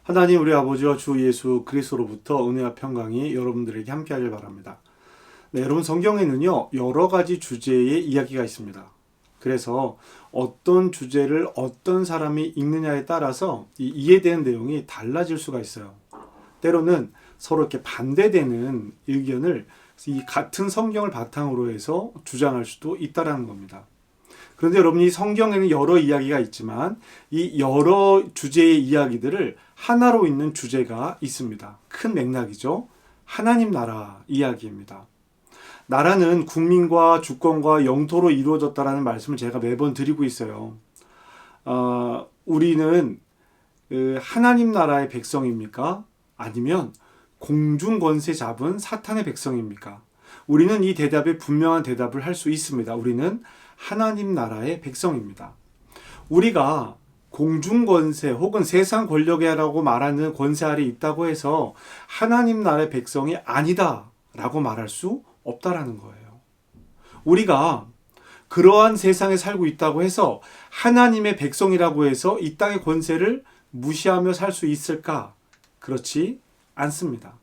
하나님 우리 아버지와 주 예수 그리스도로부터 은혜와 평강이 여러분들에게 함께하길 바랍니다. 네, 여러분 성경에는요 여러 가지 주제의 이야기가 있습니다. 그래서 어떤 주제를 어떤 사람이 읽느냐에 따라서 이해되는 내용이 달라질 수가 있어요. 때로는 서로 이렇게 반대되는 의견을 이 같은 성경을 바탕으로 해서 주장할 수도 있다라는 겁니다. 그런데 여러분이 성경에는 여러 이야기가 있지만 이 여러 주제의 이야기들을 하나로 있는 주제가 있습니다. 큰 맥락이죠. 하나님 나라 이야기입니다. 나라는 국민과 주권과 영토로 이루어졌다라는 말씀을 제가 매번 드리고 있어요. 우리는 하나님 나라의 백성입니까? 아니면 공중 권세 잡은 사탄의 백성입니까? 우리는 이 대답에 분명한 대답을 할 수 있습니다. 우리는 하나님 나라의 백성입니다. 우리가 공중 권세 혹은 세상 권력이라고 말하는 권세 아래 있다고 해서 하나님 나라의 백성이 아니다라고 말할 수 없다라는 거예요. 우리가 그러한 세상에 살고 있다고 해서 하나님의 백성이라고 해서 이 땅의 권세를 무시하며 살 수 있을까? 그렇지 않습니다.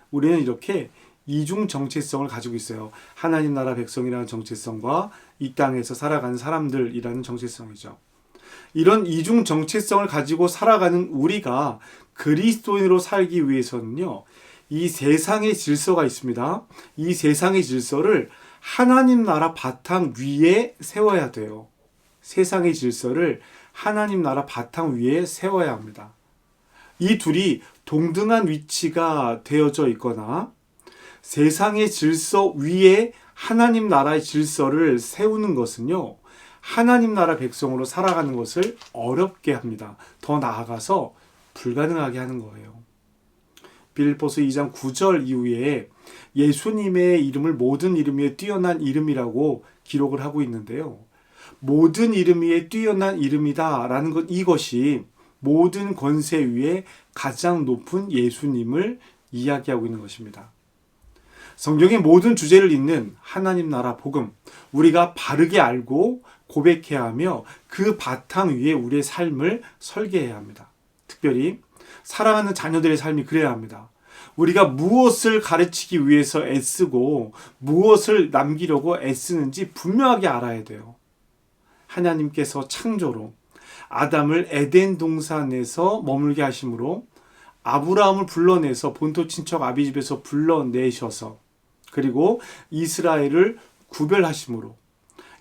우리는 이렇게 이중 정체성을 가지고 있어요. 하나님 나라 백성이라는 정체성과 이 땅에서 살아가는 사람들이라는 정체성이죠. 이런 이중 정체성을 가지고 살아가는 우리가 그리스도인으로 살기 위해서는요, 이 세상의 질서가 있습니다. 이 세상의 질서를 하나님 나라 바탕 위에 세워야 돼요. 세상의 질서를 하나님 나라 바탕 위에 세워야 합니다. 이 둘이 동등한 위치가 되어져 있거나 세상의 질서 위에 하나님 나라의 질서를 세우는 것은요, 하나님 나라 백성으로 살아가는 것을 어렵게 합니다. 더 나아가서 불가능하게 하는 거예요. 빌립보서 2장 9절 이후에 예수님의 이름을 모든 이름 위에 뛰어난 이름이라고 기록을 하고 있는데요. 모든 이름 위에 뛰어난 이름이다라는 것, 이것이 모든 권세 위에 가장 높은 예수님을 이야기하고 있는 것입니다. 성경의 모든 주제를 잇는 하나님 나라 복음, 우리가 바르게 알고 고백해야 하며 그 바탕 위에 우리의 삶을 설계해야 합니다. 특별히 사랑하는 자녀들의 삶이 그래야 합니다. 우리가 무엇을 가르치기 위해서 애쓰고 무엇을 남기려고 애쓰는지 분명하게 알아야 돼요. 하나님께서 창조로 아담을 에덴 동산에서 머물게 하심으로 아브라함을 불러내서 본토 친척 아비집에서 불러내셔서 그리고 이스라엘을 구별하심으로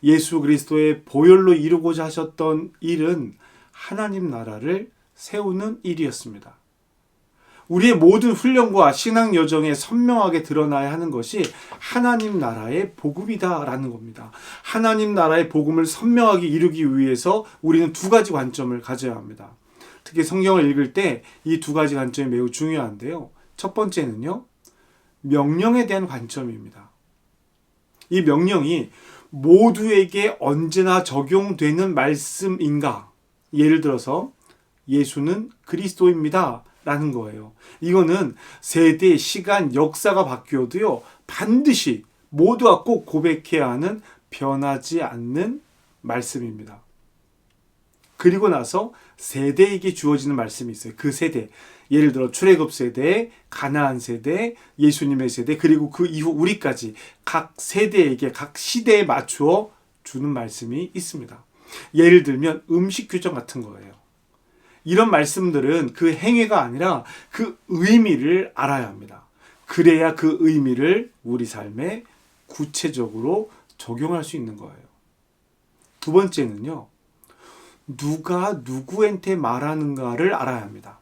예수 그리스도의 보혈로 이루고자 하셨던 일은 하나님 나라를 세우는 일이었습니다. 우리의 모든 훈련과 신앙 여정에 선명하게 드러나야 하는 것이 하나님 나라의 복음이다라는 겁니다. 하나님 나라의 복음을 선명하게 이루기 위해서 우리는 두 가지 관점을 가져야 합니다. 특히 성경을 읽을 때 이 두 가지 관점이 매우 중요한데요. 첫 번째는요, 명령에 대한 관점입니다. 이 명령이 모두에게 언제나 적용되는 말씀인가? 예를 들어서 예수는 그리스도입니다 라는 거예요. 이거는 세대, 시간, 역사가 바뀌어도요, 반드시 모두가 꼭 고백해야 하는 변하지 않는 말씀입니다. 그리고 나서 세대에게 주어지는 말씀이 있어요. 그 세대, 예를 들어 출애굽 세대, 가나안 세대, 예수님의 세대, 그리고 그 이후 우리까지 각 세대에게 각 시대에 맞추어 주는 말씀이 있습니다. 예를 들면 음식 규정 같은 거예요. 이런 말씀들은 그 행위가 아니라 그 의미를 알아야 합니다. 그래야 그 의미를 우리 삶에 구체적으로 적용할 수 있는 거예요. 두 번째는요, 누가 누구한테 말하는가를 알아야 합니다.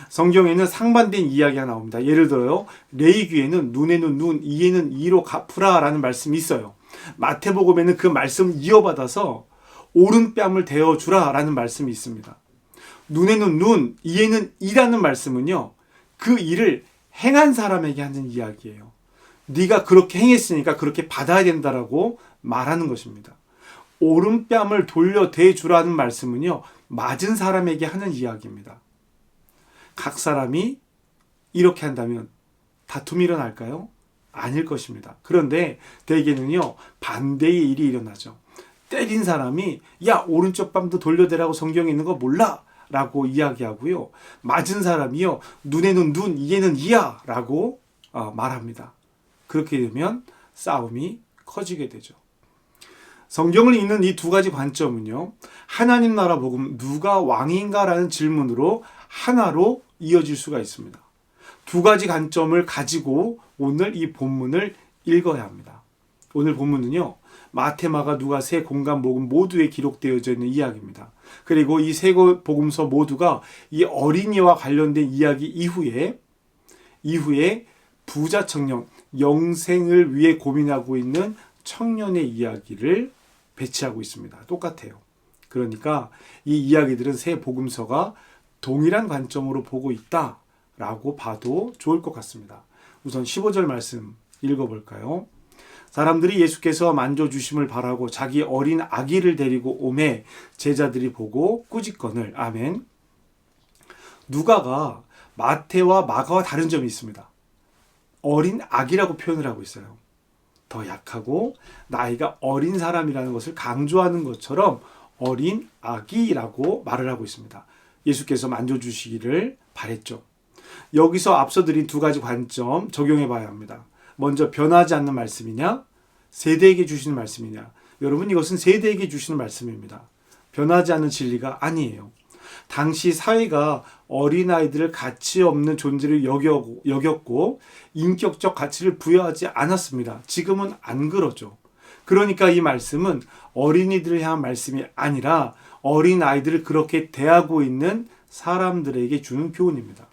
성경에는 상반된 이야기가 나옵니다. 예를 들어요, 레위기에는 눈에는 눈, 이에는 이로 갚으라라는 말씀이 있어요. 마태복음에는 그 말씀을 이어받아서 오른뺨을 대어주라라는 말씀이 있습니다. 눈에는 눈, 이에는 이라는 말씀은요, 그 일을 행한 사람에게 하는 이야기예요. 네가 그렇게 행했으니까 그렇게 받아야 된다라고 말하는 것입니다. 오른뺨을 돌려 대주라는 말씀은요, 맞은 사람에게 하는 이야기입니다. 각 사람이 이렇게 한다면 다툼이 일어날까요? 아닐 것입니다. 그런데 대개는요, 반대의 일이 일어나죠. 때린 사람이 야, 오른쪽 뺨도 돌려대라고 성경에 있는 거 몰라? 라고 이야기하고요. 맞은 사람이요. 눈에는 눈, 이에는 이야 라고 말합니다. 그렇게 되면 싸움이 커지게 되죠. 성경을 읽는 이 두 가지 관점은요. 하나님 나라 복음 누가 왕인가 라는 질문으로 하나로 이어질 수가 있습니다. 두 가지 관점을 가지고 오늘 이 본문을 읽어야 합니다. 오늘 본문은요. 마태, 마가, 누가 세 공간 복음 모두에 기록되어져 있는 이야기입니다. 그리고 이 세 복음서 모두가 이 어린이와 관련된 이야기 이후에 부자 청년, 영생을 위해 고민하고 있는 청년의 이야기를 배치하고 있습니다. 똑같아요. 그러니까 이 이야기들은 세 복음서가 동일한 관점으로 보고 있다라고 봐도 좋을 것 같습니다. 우선 15절 말씀 읽어볼까요? 사람들이 예수께서 만져주심을 바라고 자기 어린 아기를 데리고 오매 제자들이 보고 꾸짖거늘. 아멘. 누가가 마태와 마가와 다른 점이 있습니다. 어린 아기라고 표현을 하고 있어요. 더 약하고 나이가 어린 사람이라는 것을 강조하는 것처럼 어린 아기라고 말을 하고 있습니다. 예수께서 만져주시기를 바랬죠. 여기서 앞서 드린 두 가지 관점 적용해 봐야 합니다. 먼저 변하지 않는 말씀이냐, 세대에게 주시는 말씀이냐. 여러분 이것은 세대에게 주시는 말씀입니다. 변하지 않는 진리가 아니에요. 당시 사회가 어린아이들을 가치 없는 존재를 여겼고 인격적 가치를 부여하지 않았습니다. 지금은 안 그러죠. 그러니까 이 말씀은 어린이들을 향한 말씀이 아니라 어린아이들을 그렇게 대하고 있는 사람들에게 주는 교훈입니다.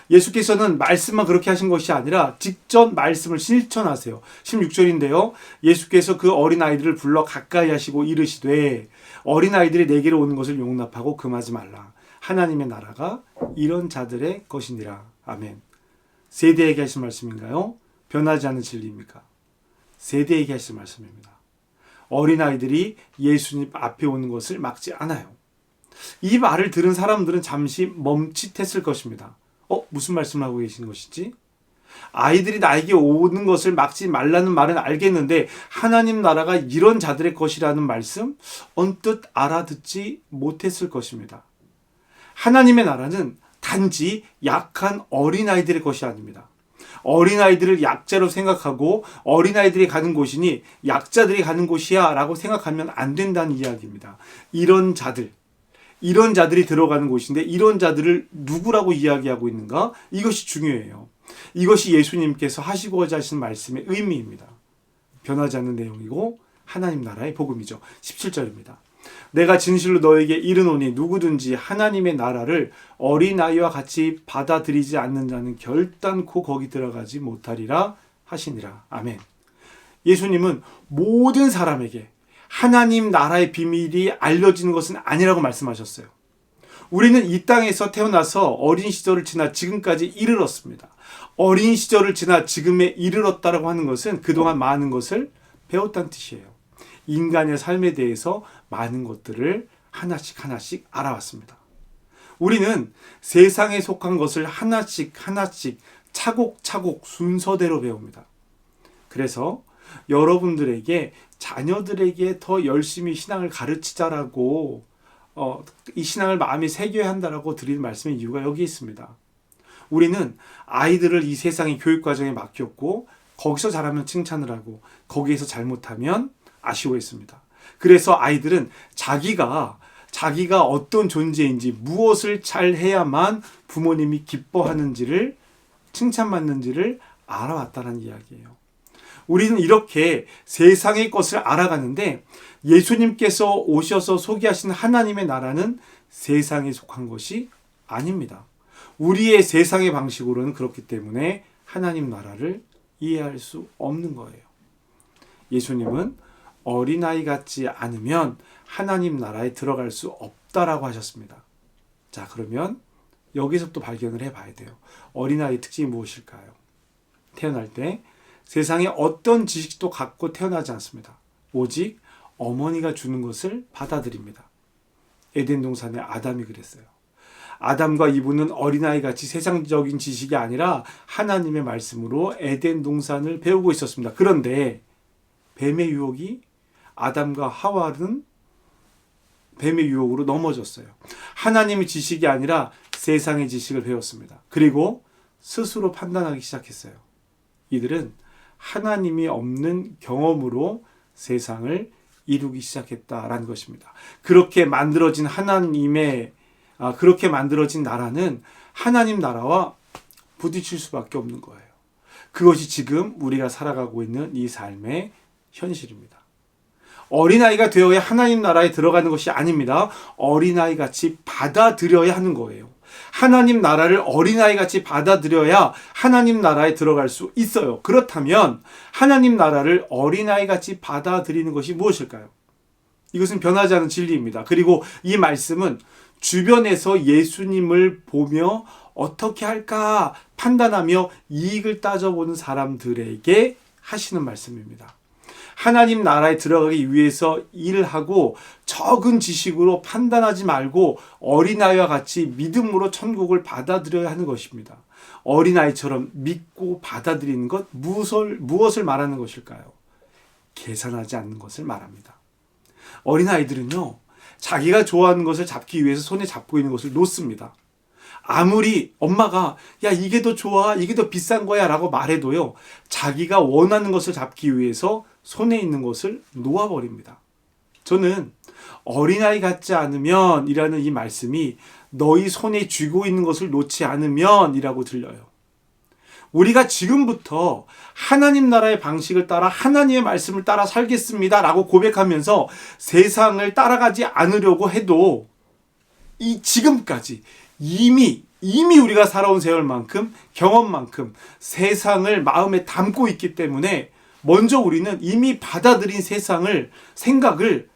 예수께서는 말씀만 그렇게 하신 것이 아니라 직접 말씀을 실천하세요. 16절인데요. 예수께서 그 어린아이들을 불러 가까이 하시고 이르시되 어린아이들이 내게로 오는 것을 용납하고 금하지 말라. 하나님의 나라가 이런 자들의 것이니라. 아멘. 세대에게 하신 말씀인가요? 변하지 않는 진리입니까? 세대에게 하신 말씀입니다. 어린아이들이 예수님 앞에 오는 것을 막지 않아요. 이 말을 들은 사람들은 잠시 멈칫했을 것입니다. 무슨 말씀을 하고 계시는 것이지? 아이들이 나에게 오는 것을 막지 말라는 말은 알겠는데 하나님 나라가 이런 자들의 것이라는 말씀 언뜻 알아듣지 못했을 것입니다. 하나님의 나라는 단지 약한 어린아이들의 것이 아닙니다. 어린아이들을 약자로 생각하고 어린아이들이 가는 곳이니 약자들이 가는 곳이야 라고 생각하면 안 된다는 이야기입니다. 이런 자들이 들어가는 곳인데 이런 자들을 누구라고 이야기하고 있는가? 이것이 중요해요. 이것이 예수님께서 하시고자 하신 말씀의 의미입니다. 변하지 않는 내용이고 하나님 나라의 복음이죠. 17절입니다. 내가 진실로 너에게 이르노니 누구든지 하나님의 나라를 어린아이와 같이 받아들이지 않는 자는 결단코 거기 들어가지 못하리라 하시니라. 아멘. 예수님은 모든 사람에게 하나님 나라의 비밀이 알려지는 것은 아니라고 말씀하셨어요. 우리는 이 땅에서 태어나서 어린 시절을 지나 지금까지 이르렀습니다. 어린 시절을 지나 지금에 이르렀다라고 하는 것은 그동안 많은 것을 배웠다는 뜻이에요. 인간의 삶에 대해서 많은 것들을 하나씩 알아왔습니다. 우리는 세상에 속한 것을 하나씩 차곡차곡 순서대로 배웁니다. 그래서 여러분들에게 자녀들에게 더 열심히 신앙을 가르치자라고 이 신앙을 마음에 새겨야 한다라고 드리는 말씀의 이유가 여기 있습니다. 우리는 아이들을 이 세상의 교육과정에 맡겼고 거기서 잘하면 칭찬을 하고 거기에서 잘못하면 아쉬워했습니다. 그래서 아이들은 자기가 어떤 존재인지 무엇을 잘 해야만 부모님이 기뻐하는지를 칭찬받는지를 알아왔다는 이야기예요. 우리는 이렇게 세상의 것을 알아가는데 예수님께서 오셔서 소개하신 하나님의 나라는 세상에 속한 것이 아닙니다. 우리의 세상의 방식으로는 그렇기 때문에 하나님 나라를 이해할 수 없는 거예요. 예수님은 어린아이 같지 않으면 하나님 나라에 들어갈 수 없다라고 하셨습니다. 자, 그러면 여기서부터 발견을 해봐야 돼요. 어린아이의 특징이 무엇일까요? 태어날 때 세상에 어떤 지식도 갖고 태어나지 않습니다. 오직 어머니가 주는 것을 받아들입니다. 에덴 동산의 아담이 그랬어요. 아담과 이브는 어린아이같이 세상적인 지식이 아니라 하나님의 말씀으로 에덴 동산을 배우고 있었습니다. 그런데 뱀의 유혹이 아담과 하와는 뱀의 유혹으로 넘어졌어요. 하나님의 지식이 아니라 세상의 지식을 배웠습니다. 그리고 스스로 판단하기 시작했어요. 이들은 하나님이 없는 경험으로 세상을 이루기 시작했다라는 것입니다. 그렇게 만들어진 그렇게 만들어진 나라는 하나님 나라와 부딪힐 수밖에 없는 거예요. 그것이 지금 우리가 살아가고 있는 이 삶의 현실입니다. 어린아이가 되어야 하나님 나라에 들어가는 것이 아닙니다. 어린아이 같이 받아들여야 하는 거예요. 하나님 나라를 어린아이 같이 받아들여야 하나님 나라에 들어갈 수 있어요. 그렇다면 하나님 나라를 어린아이 같이 받아들이는 것이 무엇일까요? 이것은 변하지 않은 진리입니다. 그리고 이 말씀은 주변에서 예수님을 보며 어떻게 할까 판단하며 이익을 따져보는 사람들에게 하시는 말씀입니다. 하나님 나라에 들어가기 위해서 일을 하고 적은 지식으로 판단하지 말고 어린아이와 같이 믿음으로 천국을 받아들여야 하는 것입니다. 어린아이처럼 믿고 받아들이는 것, 무엇을 말하는 것일까요? 계산하지 않는 것을 말합니다. 어린아이들은요, 자기가 좋아하는 것을 잡기 위해서 손에 잡고 있는 것을 놓습니다. 아무리 엄마가 야 이게 더 좋아, 이게 더 비싼 거야 라고 말해도요, 자기가 원하는 것을 잡기 위해서 손에 있는 것을 놓아버립니다. 저는 어린아이 같지 않으면 이라는 이 말씀이 너희 손에 쥐고 있는 것을 놓지 않으면 이라고 들려요. 우리가 지금부터 하나님 나라의 방식을 따라 하나님의 말씀을 따라 살겠습니다 라고 고백하면서 세상을 따라가지 않으려고 해도 이 지금까지 이미 우리가 살아온 세월만큼 경험만큼 세상을 마음에 담고 있기 때문에 먼저 우리는 이미 받아들인 생각을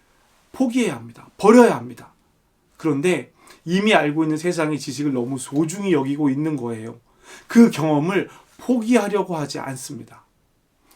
포기해야 합니다. 버려야 합니다. 그런데 이미 알고 있는 세상의 지식을 너무 소중히 여기고 있는 거예요. 그 경험을 포기하려고 하지 않습니다.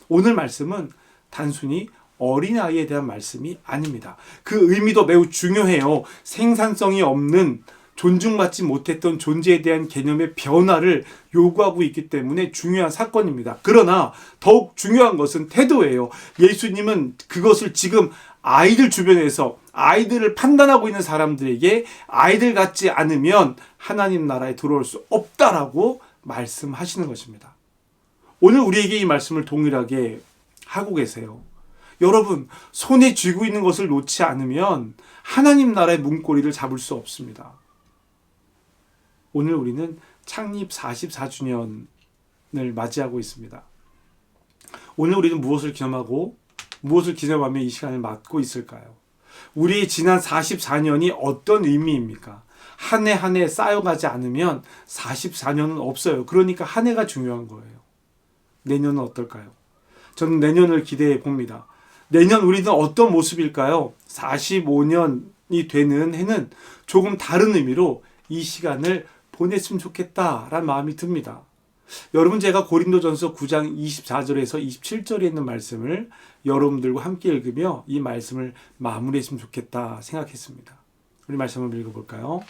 오늘 말씀은 단순히 어린아이에 대한 말씀이 아닙니다. 그 의미도 매우 중요해요. 생산성이 없는 존중받지 못했던 존재에 대한 개념의 변화를 요구하고 있기 때문에 중요한 사건입니다. 그러나 더욱 중요한 것은 태도예요. 예수님은 그것을 지금 아이들 주변에서 아이들을 판단하고 있는 사람들에게 아이들 같지 않으면 하나님 나라에 들어올 수 없다라고 말씀하시는 것입니다. 오늘 우리에게 이 말씀을 동일하게 하고 계세요. 여러분, 손에 쥐고 있는 것을 놓지 않으면 하나님 나라의 문고리를 잡을 수 없습니다. 오늘 우리는 창립 44주년을 맞이하고 있습니다. 오늘 우리는 무엇을 기념하며 이 시간을 맞고 있을까요? 우리의 지난 44년이 어떤 의미입니까? 한 해 한 해 쌓여가지 않으면 44년은 없어요. 그러니까 한 해가 중요한 거예요. 내년은 어떨까요? 저는 내년을 기대해 봅니다. 내년 우리는 어떤 모습일까요? 45년이 되는 해는 조금 다른 의미로 이 시간을 보냈으면 좋겠다라는 마음이 듭니다. 여러분, 제가 고린도전서 9장 24절에서 27절에 있는 말씀을 여러분들과 함께 읽으며 이 말씀을 마무리했으면 좋겠다 생각했습니다. 우리 말씀 한번 읽어볼까요?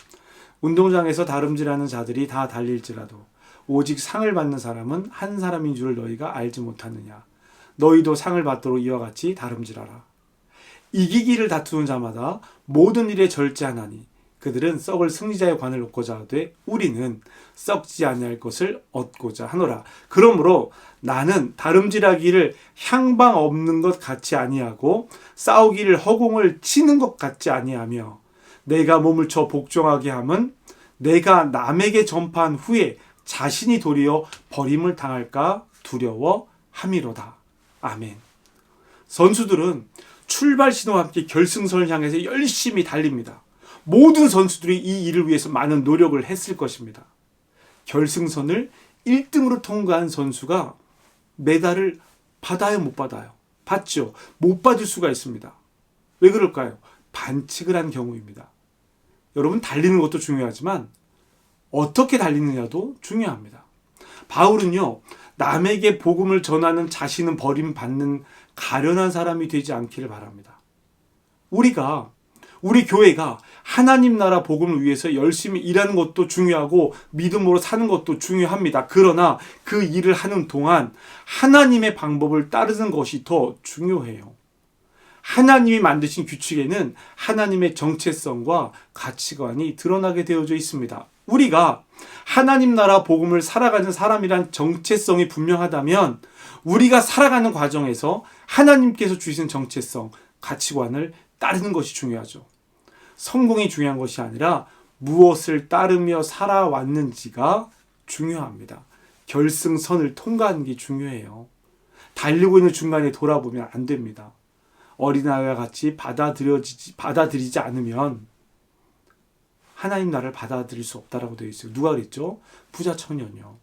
운동장에서 다름질하는 자들이 다 달릴지라도 오직 상을 받는 사람은 한 사람인 줄 너희가 알지 못하느냐. 너희도 상을 받도록 이와 같이 다름질하라. 이기기를 다투는 자마다 모든 일에 절제하나니 그들은 썩을 승리자의 관을 얻고자 하되 우리는 썩지 아니할 것을 얻고자 하노라. 그러므로 나는 다름질하기를 향방 없는 것 같이 아니하고 싸우기를 허공을 치는 것 같지 아니하며 내가 몸을 쳐 복종하게 함은 내가 남에게 전파한 후에 자신이 도리어 버림을 당할까 두려워함이로다. 아멘. 선수들은 출발 신호와 함께 결승선을 향해서 열심히 달립니다. 모든 선수들이 이 일을 위해서 많은 노력을 했을 것입니다. 결승선을 1등으로 통과한 선수가 메달을 받아요, 못 받아요? 받죠. 못 받을 수가 있습니다. 왜 그럴까요? 반칙을 한 경우입니다. 여러분, 달리는 것도 중요하지만 어떻게 달리느냐도 중요합니다. 바울은요, 남에게 복음을 전하는 자신은 버림받는 가련한 사람이 되지 않기를 바랍니다. 우리 교회가 하나님 나라 복음을 위해서 열심히 일하는 것도 중요하고 믿음으로 사는 것도 중요합니다. 그러나 그 일을 하는 동안 하나님의 방법을 따르는 것이 더 중요해요. 하나님이 만드신 규칙에는 하나님의 정체성과 가치관이 드러나게 되어져 있습니다. 우리가 하나님 나라 복음을 살아가는 사람이란 정체성이 분명하다면 우리가 살아가는 과정에서 하나님께서 주신 정체성, 가치관을 따르는 것이 중요하죠. 성공이 중요한 것이 아니라 무엇을 따르며 살아왔는지가 중요합니다. 결승선을 통과하는 게 중요해요. 달리고 있는 중간에 돌아보면 안 됩니다. 어린아이와 같이 받아들이지 않으면 하나님 나라를 받아들일 수 없다라고 되어 있어요. 누가 그랬죠? 부자 청년이요.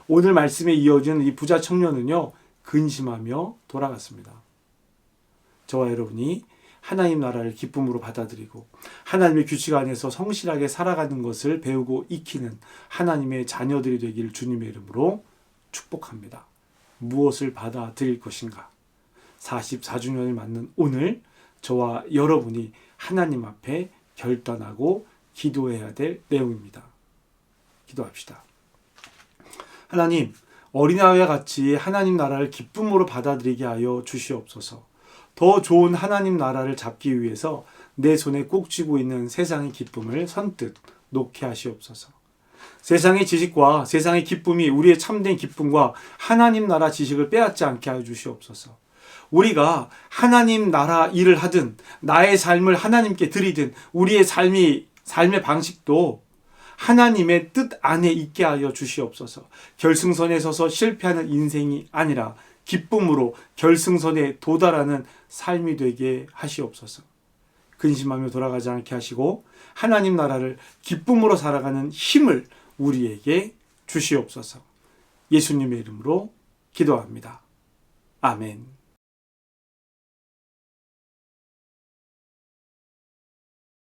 오늘 말씀에 이어지는 이 부자 청년은요, 근심하며 돌아갔습니다. 저와 여러분이 하나님 나라를 기쁨으로 받아들이고 하나님의 규칙 안에서 성실하게 살아가는 것을 배우고 익히는 하나님의 자녀들이 되기를 주님의 이름으로 축복합니다. 무엇을 받아들일 것인가? 44주년을 맞는 오늘 저와 여러분이 하나님 앞에 결단하고 기도해야 될 내용입니다. 기도합시다. 하나님, 어린아이와 같이 하나님 나라를 기쁨으로 받아들이게 하여 주시옵소서. 더 좋은 하나님 나라를 잡기 위해서 내 손에 꼭 쥐고 있는 세상의 기쁨을 선뜻 놓게 하시옵소서. 세상의 지식과 세상의 기쁨이 우리의 참된 기쁨과 하나님 나라 지식을 빼앗지 않게 하여 주시옵소서. 우리가 하나님 나라 일을 하든 나의 삶을 하나님께 드리든 우리의 삶의 방식도 하나님의 뜻 안에 있게 하여 주시옵소서. 결승선에 서서 실패하는 인생이 아니라 기쁨으로 결승선에 도달하는 삶이 되게 하시옵소서. 근심하며 돌아가지 않게 하시고 하나님 나라를 기쁨으로 살아가는 힘을 우리에게 주시옵소서. 예수님의 이름으로 기도합니다. 아멘.